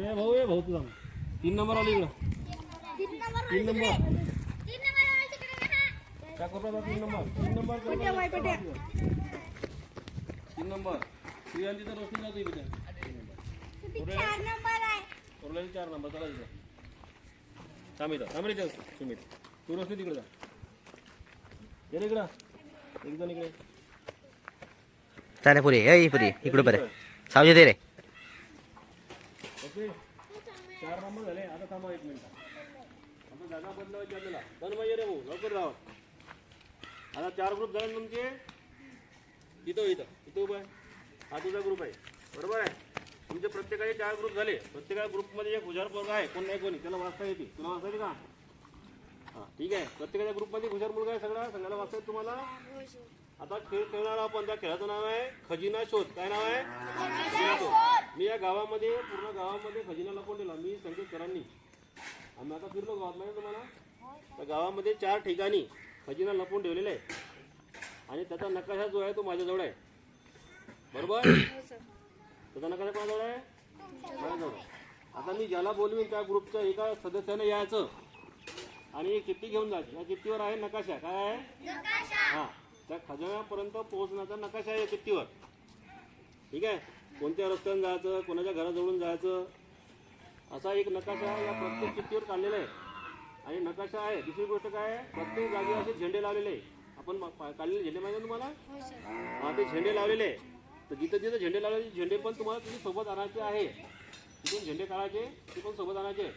अरे भाऊ ये भाऊ तुझा 3 नंबर आली इकडं 3 नंबर क्या कर रहा था 3 नंबर 3 नंबर 3 नंबर प्रियांची तर रोशनी जातो इकडे 4 नंबर आहे कोरलेली 4 नंबर चला इकडे थांब इथं सुमित तू रोशनी तिकडे जा ये रे इकडं एक जण इकडे चाले पुरी इकडे बरे सावजे दे रे ओके 4 नंबर झाले आता थांबा 1 मिनिट आता जागा बदलायची आपल्याला पण मग ये रे भाऊ लवकर जावा आता 4 ग्रुप झाले तुमचे इथं उभा आहे हा तुझा ग्रुप आहे बरोबर आहे तुमचे प्रत्येकाचे 4 ग्रुप झाले प्रत्येका ग्रुपमध्ये एक हुशार पोरगा आहे कोण नाही कोणी त्याला वाचता येते तुला वाचता येते का हां ठीक आहे प्रत्येकाच्या ग्रुपमध्ये हुशार मुलगा आहे सगळ्याला वाचता येते तुम्हाला आता खेळ खेळणार आपण त्या खेळाचं नाव आहे खजिना शोध काय नाव आहे खजिना शोध मी या गावामध्ये पूर्ण गावामध्ये खजिना लपवून दिला मी संकेत सरांनी आम्ही आता फिरलो गावात माहिती तुम्हाला त्या गावामध्ये 4 ठिकाणी खजिना लपवून ठेवलेला आहे आणि त्याचा नकाशा जो आहे तो माझ्याजवळ आहे बरोबर त्याचा नकाशा कोणाजवळ आहे माझ्याजवळ आता मी ज्याला बोलवीन त्या ग्रुपच्या एका सदस्याने यायचं आणि एक चिठ्ठी घेऊन जायची या चिठ्ठीवर आहे नकाशा काय आहे हां त्या खजिन्यापर्यंत पोहोचण्याचा नकाशा आहे चिठ्ठीवर ठीक आहे कोणत्या रस्त्याने जायचं कोणाच्या घराजवळून जायचं असा एक नकाशा या प्रत्येक चिठ्ठीवर काढलेला आहे आणि नकाशा आहे दुसरी गोष्ट काय आहे प्रत्येक जागी असे झेंडे लावलेले आहे आपण काढलेले झेंडे माहिती तुम्हाला हां ते झेंडे लावलेले आहे तर जिथं झेंडे लावलेले झेंडे पण तुम्हाला तुम्ही सोबत आणायचे आहे तिथून झेंडे काढायचे ते पण सोबत आणायचे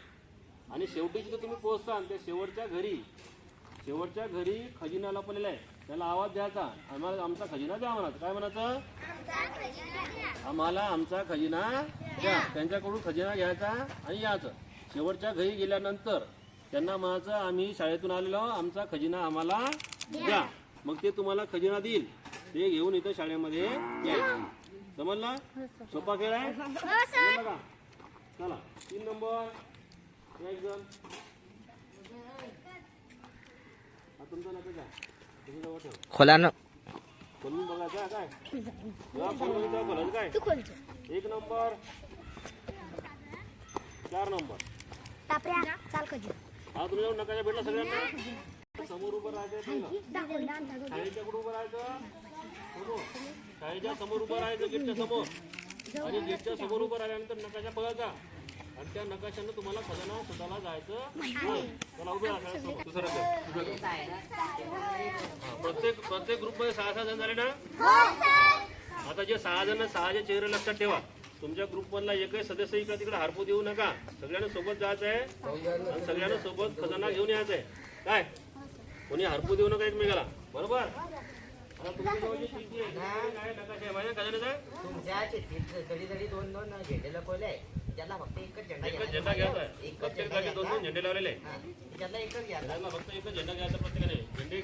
आणि शेवटी जिथं तुम्ही पोहोचता त्या शेवटच्या घरी खजिना लपलेला आहे त्याला आवाज द्यायचा आम्हाला आमचा खजिना द्या म्हणायचं काय म्हणायचं आम्हाला आमचा खजिना द्या त्यांच्याकडून खजिना घ्यायचा आणि यायचं शेवटच्या घरी गेल्यानंतर त्यांना म्हणायचं आम्ही शाळेतून आलेलो आमचा खजिना आम्हाला द्या मग ते तुम्हाला खजिना देईल ते घेऊन इथं शाळेमध्ये यायचं समजला सोपा खेळ आहे समजला का चला 3 नंबर एक जण तुमचं नका काय खोला ना खोलून बघायचं काय खोलायचं काय 1 नंबर 4 नंबर हा तुमच्या नकाशा भेटला सगळ्यांना समोर उभं राहायचं शाळेच्या कुठं उभं राहायचं शाळेच्या समोर उभं राहायचं गेटच्या समोर आणि गेटच्या समोर उभं राहिल्यानंतर नकाशा बघायचा आणि त्या नकाशानं तुम्हाला खजाना शोधायला जायचं त्याला उभं राहायचं प्रत्येक ग्रुपमध्ये 6 जण झाले ना आता जे 6 जण 6चे चेहरे लक्षात ठेवा तुमच्या ग्रुप मधला एकही सदस्य इकडे तिकडे हारपू देऊ नका सगळ्यांना सोबत जायचं आहे आणि सगळ्यांना सोबत खजाना घेऊन यायचं आहे काय कोणी हारपू देऊ नका एकमेकाला बरोबर आता तुमच्या चिठ्ठी आहे काय नकाशा आहे माझ्या खजान्याचा तुमच्या चिठ्ठीत जरी 2 झेंडे लपवले त्याला फक्त एकच झेंडा घ्यायचा आहे प्रत्येक जागी 2 झेंडे लावलेले आहे त्याला एकच घ्यायचा फक्त एकच झेंडा घ्यायचा प्रत्येकाने झेंडे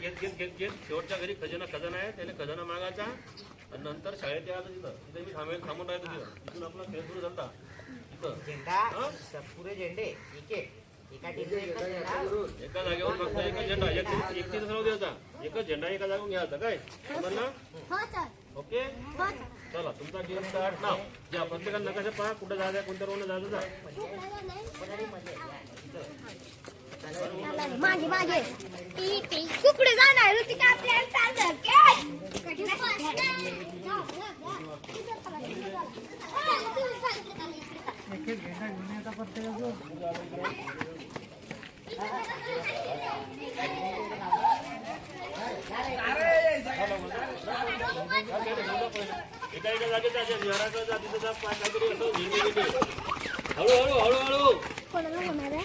घेत शेवटच्या घरी खजाना आहे त्याने खजाना मागायचा आणि नंतर शाळेत यायचं तिथं मी थांबून राहायचं तिथून आपला खेळ सुरू झाला झेंडा पुरे झेंडे एका जागेवर फक्त एकच झेंडा एकटीच सर्व द्यायचा एकच झेंडा एका जागेवर घ्यायचा काय म्हणलं ओके चला तुमचा गेम स्टार्ट नाव ज्या प्रत्येकाला नकाशा पहा कुठं जायचं कोणत्या रोडला जायचं मागे कुकडे जाणार होती का आपल्याला चालतं काय एका जागेचा शहराचा जातीचा काहीतरी असं हळूहळू कोणाला होणार आहे